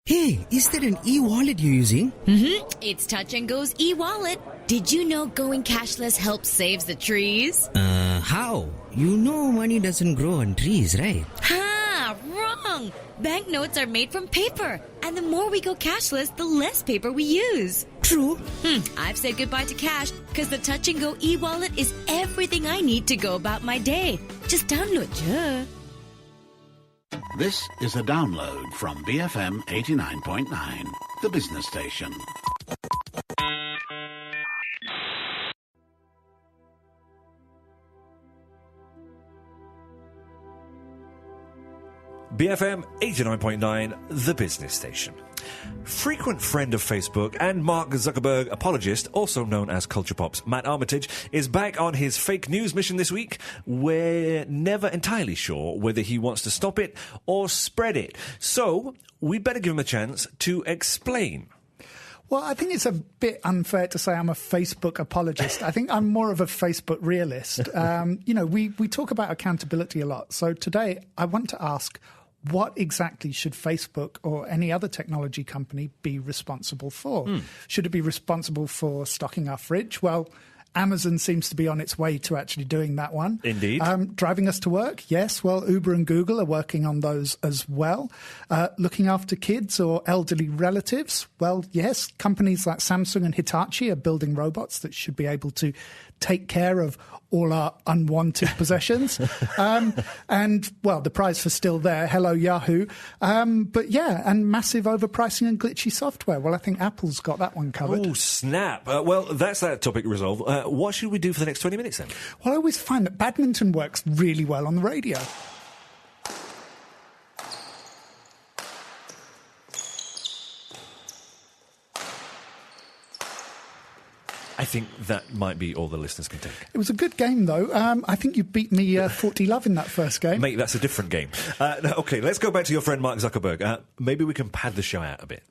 Hey, is that an e-wallet you're using? It's Touch & Go's e-wallet. Did you know going cashless helps save the trees? How? You know money doesn't grow on trees, right? Ha! Wrong! Banknotes are made from paper. And the more we go cashless, the less paper we use. True. I've said goodbye to cash because the Touch & Go e-wallet is everything I need to go about my day. Just download ya. This is a download from BFM 89.9, the business station. BFM 89.9, the business station. Frequent friend of Facebook and Mark Zuckerberg apologist, also known as Culture Pop's Matt Armitage, is back on his fake news mission this week. We're never entirely sure whether he wants to stop it or spread it. So, we'd better give him a chance to explain. Well, I think it's a bit unfair to say I'm a Facebook apologist. I think I'm more of a Facebook realist. We talk about accountability a lot. So today I want to ask, what exactly should Facebook or any other technology company be responsible for? Should it be responsible for stocking our fridge? Well, Amazon seems to be on its way to actually doing that one. Indeed. Driving us to work? Yes. Well, Uber and Google are working on those as well. Looking after kids or elderly relatives? Well, yes. Companies like Samsung and Hitachi are building robots that should be able to take care of all our unwanted possessions. And, well, the prize for still there. Hello, Yahoo. But, yeah, and massive overpricing and glitchy software. Well, I think Apple's got that one covered. Oh, snap. Well, that's that topic resolved. What should we do for the next 20 minutes, then? Well, I always find that badminton works really well on the radio. I think that might be all the listeners can take. It was a good game, though. I think you beat me 40-love in that first game. Mate, that's a different game. OK, let's go back to your friend Mark Zuckerberg. Maybe we can pad the show out a bit.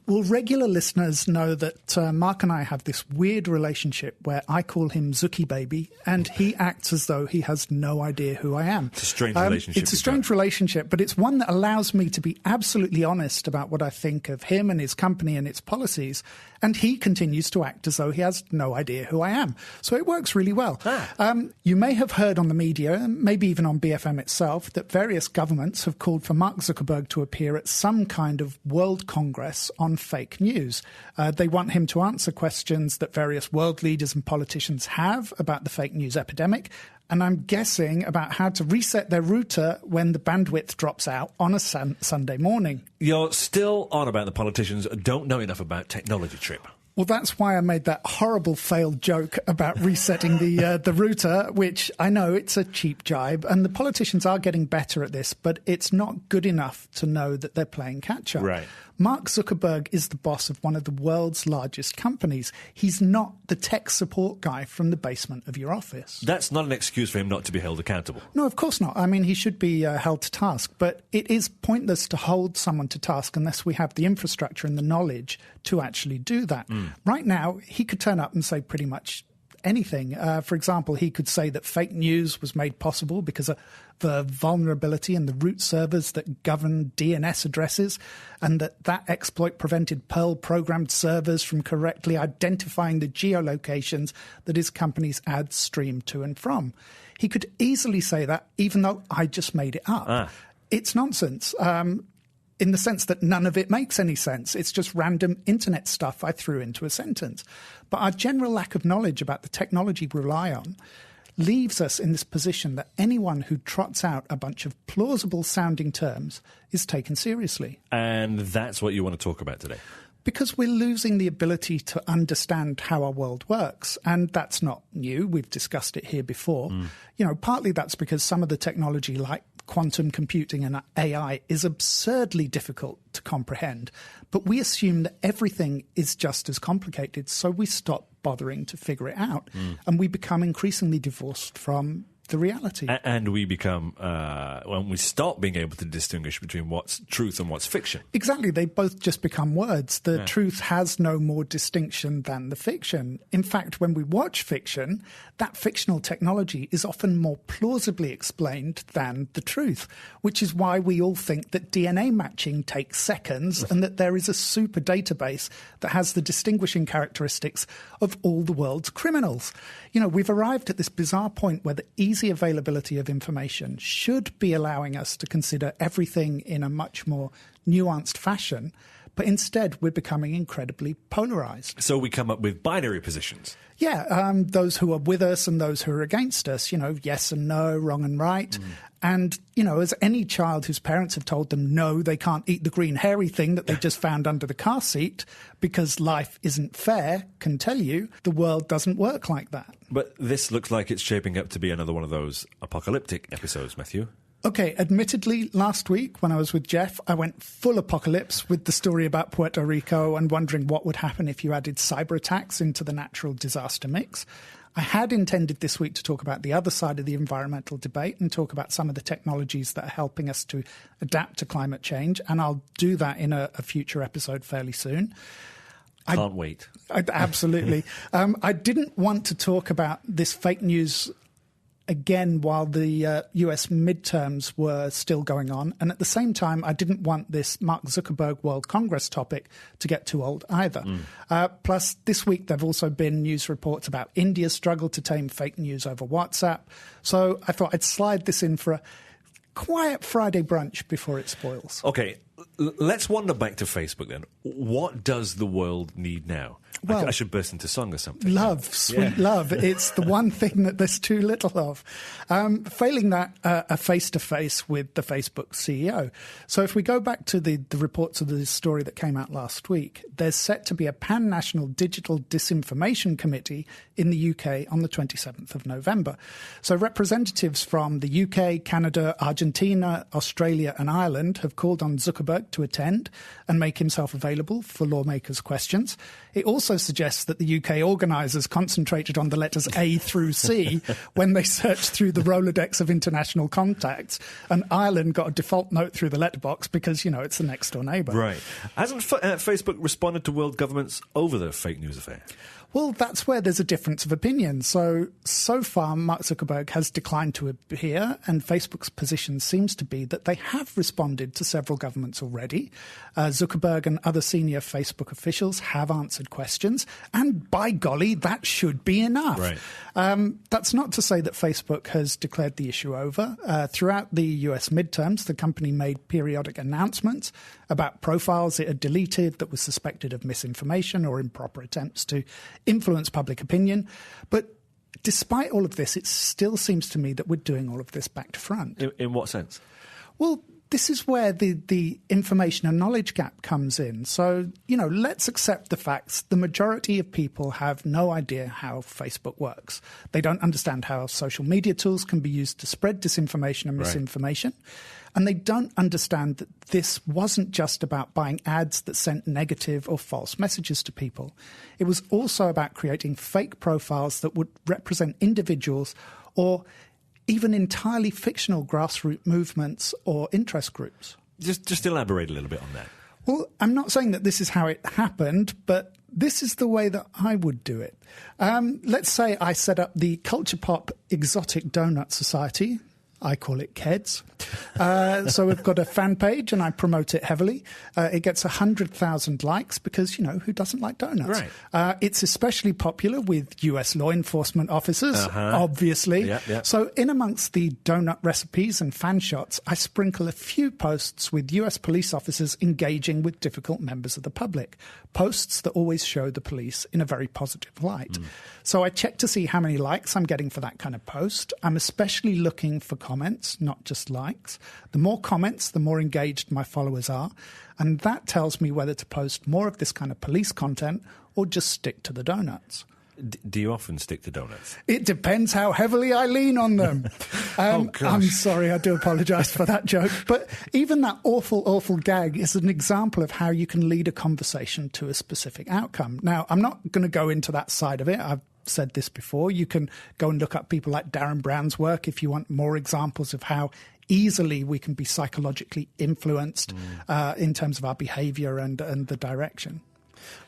Well, regular listeners know that Mark and I have this weird relationship where I call him Zucky-baby and he acts as though he has no idea who I am. It's a strange relationship. It's a strange relationship, but it's one that allows me to be absolutely honest about what I think of him and his company and its policies. And he continues to act as though he has no idea who I am. So it works really well. You may have heard on the media, maybe even on BFM itself, that various governments have called for Mark Zuckerberg to appear at some kind of World Congress on fake news. They want him to answer questions that various world leaders and politicians have about the fake news epidemic. And I'm guessing about how to reset their router when the bandwidth drops out on a Sunday morning. You're still on about the politicians don't know enough about technology, Trip. Well, that's why I made that horrible failed joke about resetting the router, which I know it's a cheap jibe, and the politicians are getting better at this, but it's not good enough to know that they're playing catch-up. Right. Mark Zuckerberg is the boss of one of the world's largest companies. He's not the tech support guy from the basement of your office. That's not an excuse for him not to be held accountable. No, of course not. I mean, he should be held to task, but it is pointless to hold someone to task unless we have the infrastructure and the knowledge to actually do that. Right now, he could turn up and say pretty much anything. For example, he could say that fake news was made possible because of the vulnerability in the root servers that govern DNS addresses, and that exploit prevented Perl-programmed servers from correctly identifying the geolocations that his company's ads stream to and from. He could easily say that, even though I just made it up. It's nonsense. In the sense that none of it makes any sense. It's just random internet stuff I threw into a sentence. But our general lack of knowledge about the technology we rely on leaves us in this position that anyone who trots out a bunch of plausible-sounding terms is taken seriously. And that's what you want to talk about today? Because we're losing the ability to understand how our world works. And that's not new. We've discussed it here before. Partly that's because some of the technology, like quantum computing and AI, is absurdly difficult to comprehend. But we assume that everything is just as complicated, so we stop bothering to figure it out. And we become increasingly divorced from the reality. And we become, when we stop being able to distinguish between what's truth and what's fiction. Exactly. They both just become words. The truth has no more distinction than the fiction. In fact, when we watch fiction, that fictional technology is often more plausibly explained than the truth, which is why we all think that DNA matching takes seconds and that there is a super database that has the distinguishing characteristics of all the world's criminals. You know, we've arrived at this bizarre point where the easy availability of information should be allowing us to consider everything in a much more nuanced fashion, but instead we're becoming incredibly polarized. So we come up with binary positions. Yeah, those who are with us and those who are against us, you know, yes and no, wrong and right. And, you know, as any child whose parents have told them, no, they can't eat the green hairy thing that they just found under the car seat because life isn't fair, can tell you, the world doesn't work like that. But this looks like it's shaping up to be another one of those apocalyptic episodes, Matthew. Okay, admittedly, last week when I was with Jeff, I went full apocalypse with the story about Puerto Rico and wondering what would happen if you added cyber attacks into the natural disaster mix. I had intended this week to talk about the other side of the environmental debate and talk about some of the technologies that are helping us to adapt to climate change, and I'll do that in a future episode fairly soon. Can't wait. Absolutely. I didn't want to talk about this fake news again while the US midterms were still going on. And at the same time, I didn't want this Mark Zuckerberg World Congress topic to get too old either. Plus, this week there have also been news reports about India's struggle to tame fake news over WhatsApp. So I thought I'd slide this in for a quiet Friday brunch before it spoils. Okay, let's wander back to Facebook then. What does the world need now? Well, I should burst into song or something. Love, sweet love. It's the one thing that there's too little of. Failing that, a face-to-face with the Facebook CEO. So if we go back to the reports of the story that came out last week, there's set to be a pan-national digital disinformation committee in the UK on the 27th of November. So representatives from the UK, Canada, Argentina, Australia and Ireland have called on Zuckerberg to attend and make himself available for lawmakers' questions. It also suggests that the UK organisers concentrated on the letters A through C when they searched through the Rolodex of international contacts, and Ireland got a default note through the letterbox because, you know, it's the next door neighbour. Right. Hasn't Facebook responded to world governments over the fake news affair? Well, that's where there's a difference of opinion. So far, Mark Zuckerberg has declined to appear, and Facebook's position seems to be that they have responded to several governments already. Zuckerberg and other senior Facebook officials have answered questions, and by golly, that should be enough. Right. That's not to say that Facebook has declared the issue over. Throughout the US midterms, the company made periodic announcements about profiles it had deleted that were suspected of misinformation or improper attempts to influence public opinion. But despite all of this, it still seems to me that we're doing all of this back to front. In what sense? Well, this is where the information and knowledge gap comes in. So, you know, let's accept the facts. The majority of people have no idea how Facebook works. They don't understand how social media tools can be used to spread disinformation and misinformation. And they don't understand that this wasn't just about buying ads that sent negative or false messages to people. It was also about creating fake profiles that would represent individuals or even entirely fictional grassroots movements or interest groups. Just elaborate a little bit on that. Well, I'm not saying that this is how it happened, but this is the way that I would do it. Let's say I set up the Culture Pop Exotic Donut Society. I call it KEDS. So we've got a fan page and I promote it heavily. It gets 100,000 likes because, you know, who doesn't like donuts? Right. It's especially popular with US law enforcement officers, obviously. Yep. So in amongst the donut recipes and fan shots, I sprinkle a few posts with US police officers engaging with difficult members of the public. Posts that always show the police in a very positive light. So I check to see how many likes I'm getting for that kind of post. I'm especially looking for comments, not just likes. The more comments, the more engaged my followers are. And that tells me whether to post more of this kind of police content or just stick to the donuts. Do you often stick to donuts? It depends how heavily I lean on them. I'm sorry, I do apologise for that joke. But even that awful gag is an example of how you can lead a conversation to a specific outcome. Now, I'm not going to go into that side of it. I've said this before. You can go and look up people like Darren Brown's work if you want more examples of how easily we can be psychologically influenced in terms of our behavior and the direction.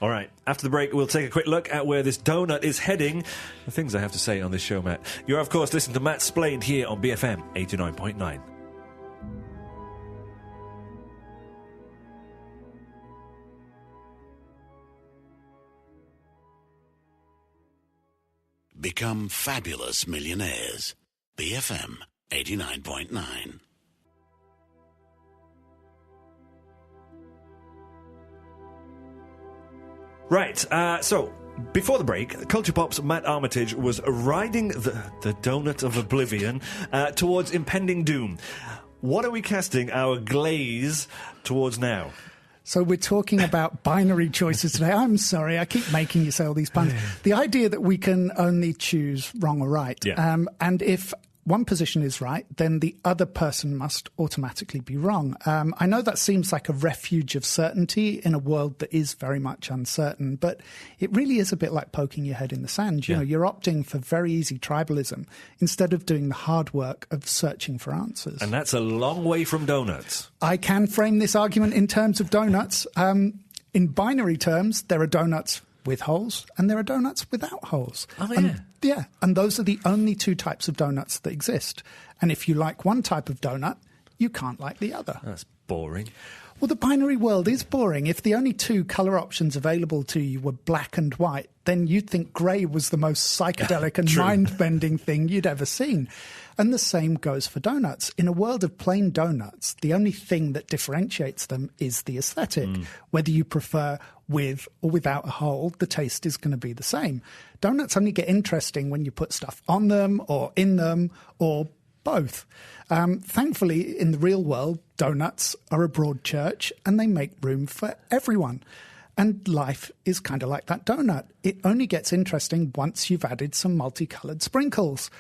All right, after the break, we'll take a quick look at where this donut is heading. The things I have to say on this show, Matt. You're, of course, listening to Matt Splained here on BFM 89.9. Become fabulous millionaires. BFM 89.9. Right, so before the break, Culture Pop's Matt Armitage was riding the donut of oblivion towards impending doom. What are we casting our glaze towards now? So we're talking about binary choices today. I'm sorry, I keep making you say all these puns. The idea that we can only choose wrong or right. Yeah. And if one position is right, then the other person must automatically be wrong. I know that seems like a refuge of certainty in a world that is very much uncertain, but it really is a bit like poking your head in the sand. You know, you're opting for very easy tribalism instead of doing the hard work of searching for answers. And that's a long way from donuts. I can frame this argument in terms of donuts. In binary terms, there are donuts with holes and there are donuts without holes. Oh, yeah. And those are the only two types of donuts that exist. And if you like one type of donut, you can't like the other. That's boring. Well, the binary world is boring. If the only two colour options available to you were black and white, then you'd think grey was the most psychedelic and mind-bending thing you'd ever seen. And the same goes for donuts. In a world of plain donuts, the only thing that differentiates them is the aesthetic. Whether you prefer with or without a hole, the taste is going to be the same. Donuts only get interesting when you put stuff on them or in them or both. Thankfully, in the real world, donuts are a broad church and they make room for everyone. And life is kind of like that donut. It only gets interesting once you've added some multicoloured sprinkles.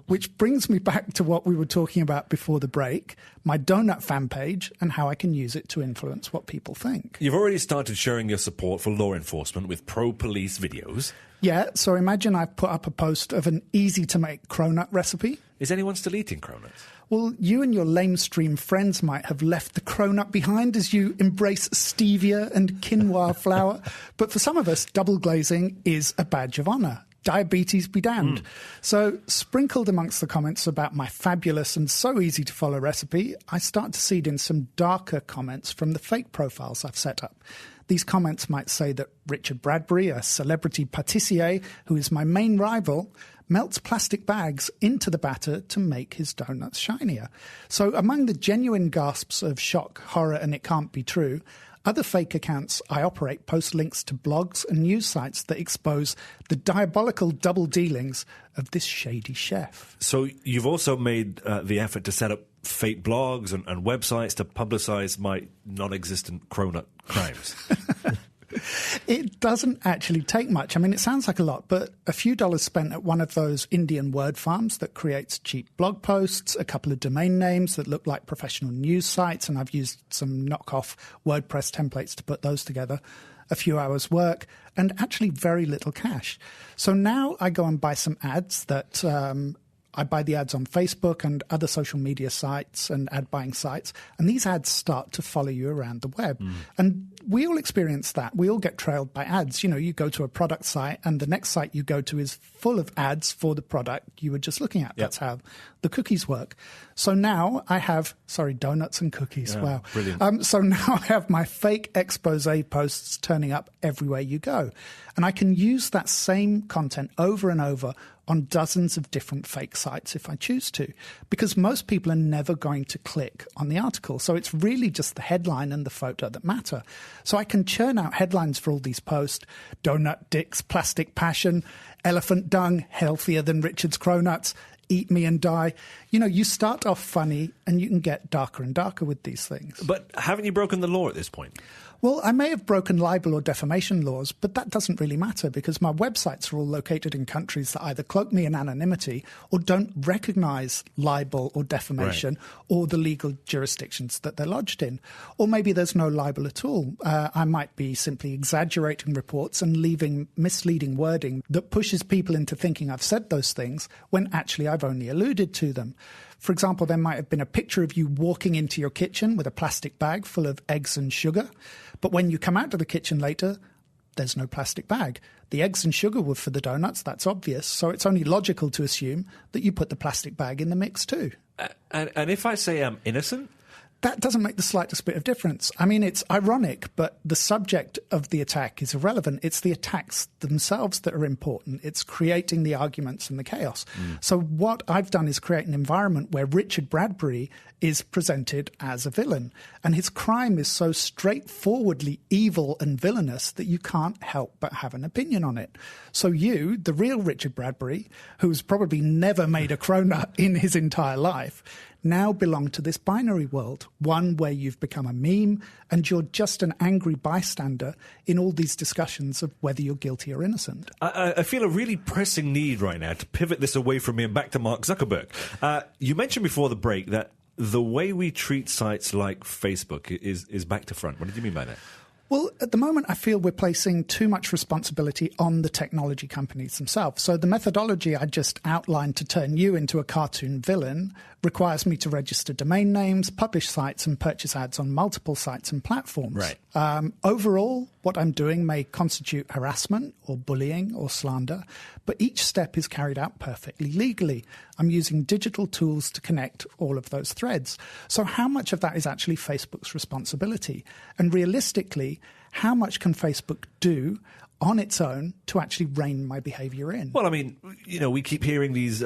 Which brings me back to what we were talking about before the break, my donut fan page and how I can use it to influence what people think. You've already started showing your support for law enforcement with pro-police videos. Yeah, so imagine I put up a post of an easy-to-make cronut recipe. Is anyone still eating cronuts? Well, you and your lamestream friends might have left the cronut behind as you embrace stevia and quinoa flour. But for some of us, double glazing is a badge of honour. Diabetes be damned. So, sprinkled amongst the comments about my fabulous and so easy to follow recipe, I start to seed in some darker comments from the fake profiles I've set up. These comments might say that Richard Bradbury, a celebrity pâtissier who is my main rival, melts plastic bags into the batter to make his donuts shinier. So among the genuine gasps of shock, horror, and it can't be true, other fake accounts I operate post links to blogs and news sites that expose the diabolical double dealings of this shady chef. So you've also made the effort to set up fake blogs and websites to publicise my non-existent cronut crimes. It doesn't actually take much. I mean, it sounds like a lot, but a few dollars spent at one of those Indian word farms that creates cheap blog posts, a couple of domain names that look like professional news sites, and I've used some knockoff WordPress templates to put those together, a few hours work, and actually very little cash. So now I go and buy some ads that I buy the ads on Facebook and other social media sites and ad buying sites, and these ads start to follow you around the web. And we all experience that. We all get trailed by ads. You know, you go to a product site and the next site you go to is full of ads for the product you were just looking at. That's how the cookies work. So now I have, donuts and cookies. Wow. Brilliant. So now I have my fake expose posts turning up everywhere you go. And I can use that same content over and over on dozens of different fake sites if I choose to, because most people are never going to click on the article. So it's really just the headline and the photo that matter. So I can churn out headlines for all these posts: donut dicks, plastic passion, elephant dung, healthier than Richard's cronuts, eat me and die. You know, you start off funny and you can get darker and darker with these things. But haven't you broken the law at this point? Well, I may have broken libel or defamation laws, but that doesn't really matter because my websites are all located in countries that either cloak me in anonymity or don't recognize libel or defamation or the legal jurisdictions that they're lodged in. Or maybe there's no libel at all. I might be simply exaggerating reports and leaving misleading wording that pushes people into thinking I've said those things when actually I've only alluded to them. For example, there might have been a picture of you walking into your kitchen with a plastic bag full of eggs and sugar. But when you come out of the kitchen later, there's no plastic bag. The eggs and sugar were for the donuts, that's obvious. So it's only logical to assume that you put the plastic bag in the mix too. And if I say I'm innocent? That doesn't make the slightest bit of difference. I mean, it's ironic, but the subject of the attack is irrelevant. It's the attacks themselves that are important. It's creating the arguments and the chaos. So what I've done is create an environment where Richard Bradbury is presented as a villain. And his crime is so straightforwardly evil and villainous that you can't help but have an opinion on it. So you, the real Richard Bradbury, who's probably never made a cronut in his entire life, now belong to this binary world, one where you've become a meme and you're just an angry bystander in all these discussions of whether you're guilty or innocent. I feel a really pressing need right now to pivot this away from me and back to Mark Zuckerberg. You mentioned before the break that the way we treat sites like Facebook is back to front. What did you mean by that? Well, at the moment, I feel we're placing too much responsibility on the technology companies themselves. So the methodology I just outlined to turn you into a cartoon villain requires me to register domain names, publish sites, and purchase ads on multiple sites and platforms. Right. Overall, what I'm doing may constitute harassment or bullying or slander, but each step is carried out perfectly legally. I'm using digital tools to connect all of those threads. So how much of that is actually Facebook's responsibility? And realistically, how much can Facebook do on its own to actually rein my behavior in? Well, I mean, we keep hearing these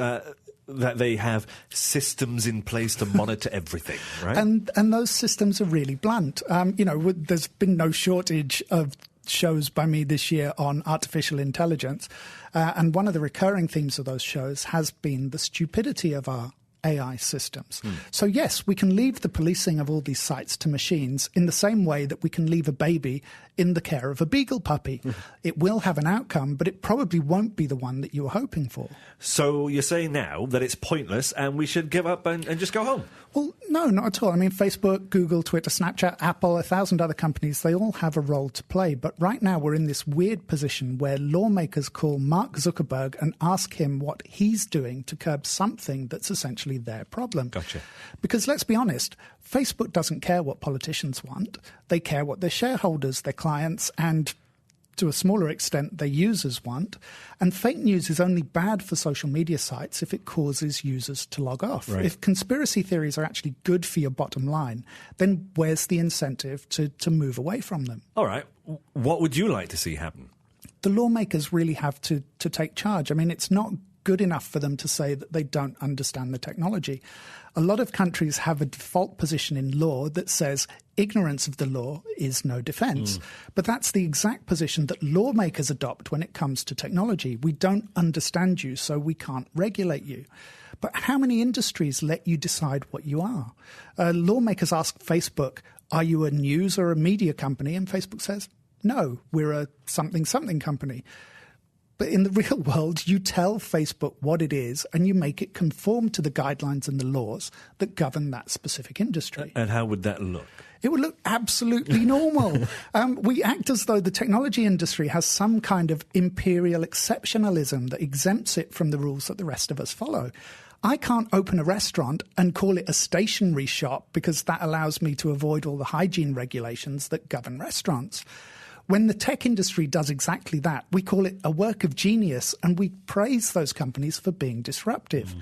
that they have systems in place to monitor everything, right? And those systems are really blunt. There's been no shortage of shows by me this year on artificial intelligence. And one of the recurring themes of those shows has been the stupidity of our AI systems. So yes, we can leave the policing of all these sites to machines in the same way that we can leave a baby in the care of a beagle puppy. It will have an outcome, but it probably won't be the one that you were hoping for. So you're saying now that it's pointless and we should give up and just go home? Well, no, not at all. I mean, Facebook, Google, Twitter, Snapchat, Apple, 1,000 other companies, they all have a role to play. But right now we're in this weird position where lawmakers call Mark Zuckerberg and ask him what he's doing to curb something that's essentially their problem. Gotcha. Because let's be honest, Facebook doesn't care what politicians want. They care what their shareholders, their clients, and to a smaller extent, their users want. And fake news is only bad for social media sites if it causes users to log off. Right. If conspiracy theories are actually good for your bottom line, then where's the incentive to move away from them? All right. What would you like to see happen? The lawmakers really have to take charge. I mean, it's not good enough for them to say that they don't understand the technology. A lot of countries have a default position in law that says ignorance of the law is no defense. But that's the exact position that lawmakers adopt when it comes to technology. We don't understand you, so we can't regulate you. But how many industries let you decide what you are? Lawmakers ask Facebook, are you a news or a media company? And Facebook says, no, we're a something company. But in the real world, you tell Facebook what it is and you make it conform to the guidelines and the laws that govern that specific industry. And how would that look? It would look absolutely normal. We act as though the technology industry has some kind of imperial exceptionalism that exempts it from the rules that the rest of us follow. I can't open a restaurant and call it a stationery shop because that allows me to avoid all the hygiene regulations that govern restaurants. When the tech industry does exactly that, we call it a work of genius and we praise those companies for being disruptive.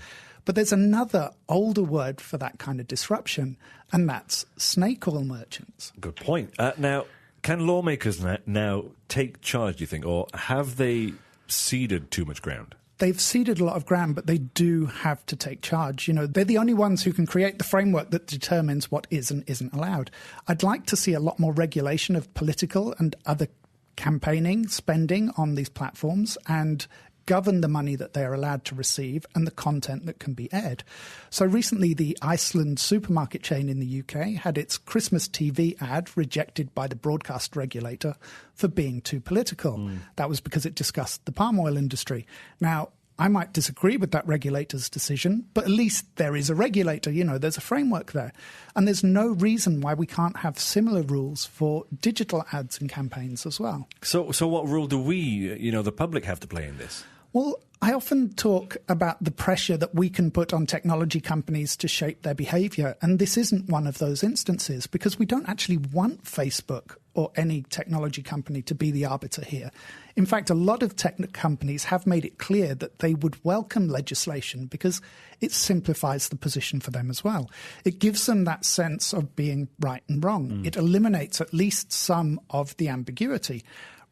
But there's another older word for that kind of disruption, and that's snake oil merchants. Good point. Now, can lawmakers now take charge, do you think, or have they ceded too much ground? They've ceded a lot of ground, but they do have to take charge. You know, they're the only ones who can create the framework that determines what is and isn't allowed. I'd like to see a lot more regulation of political and other campaigning spending on these platforms and govern the money that they are allowed to receive and the content that can be aired. So recently, the Iceland supermarket chain in the UK had its Christmas TV ad rejected by the broadcast regulator for being too political. That was because it discussed the palm oil industry. Now, I might disagree with that regulator's decision, but at least there is a regulator, there's a framework there. And there's no reason why we can't have similar rules for digital ads and campaigns as well. So what role do we, the public, have to play in this? Well, I often talk about the pressure that we can put on technology companies to shape their behavior. And this isn't one of those instances because we don't actually want Facebook or any technology company to be the arbiter here. In fact, a lot of tech companies have made it clear that they would welcome legislation because it simplifies the position for them as well. It gives them that sense of being right and wrong. It eliminates at least some of the ambiguity.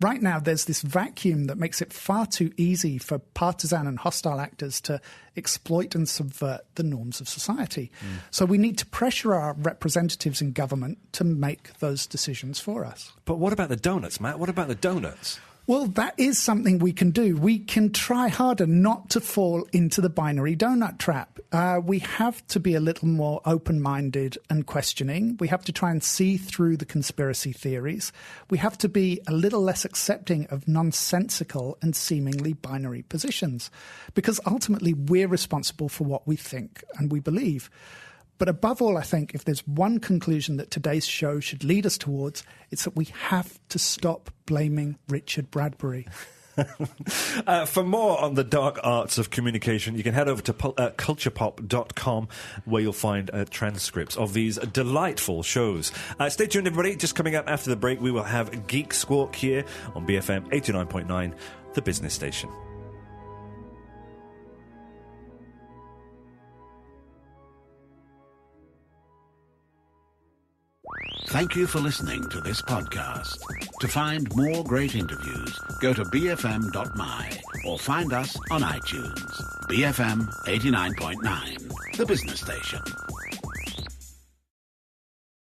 Right now, there's this vacuum that makes it far too easy for partisan and hostile actors to exploit and subvert the norms of society. So we need to pressure our representatives in government to make those decisions for us. But what about the donuts, Matt? What about the donuts? Well, that is something we can do. We can try harder not to fall into the binary donut trap. We have to be a little more open-minded and questioning. We have to try and see through the conspiracy theories. We have to be a little less accepting of nonsensical and seemingly binary positions, because ultimately we're responsible for what we think and we believe. But above all, I think if there's one conclusion that today's show should lead us towards, it's that we have to stop blaming Richard Bradbury. For more on the dark arts of communication, you can head over to culturepop.com, where you'll find transcripts of these delightful shows. Stay tuned, everybody. Just coming up after the break, we will have Geek Squawk here on BFM 89.9, the business station. Thank you for listening to this podcast. To find more great interviews, go to bfm.my or find us on iTunes. BFM 89.9, the business station.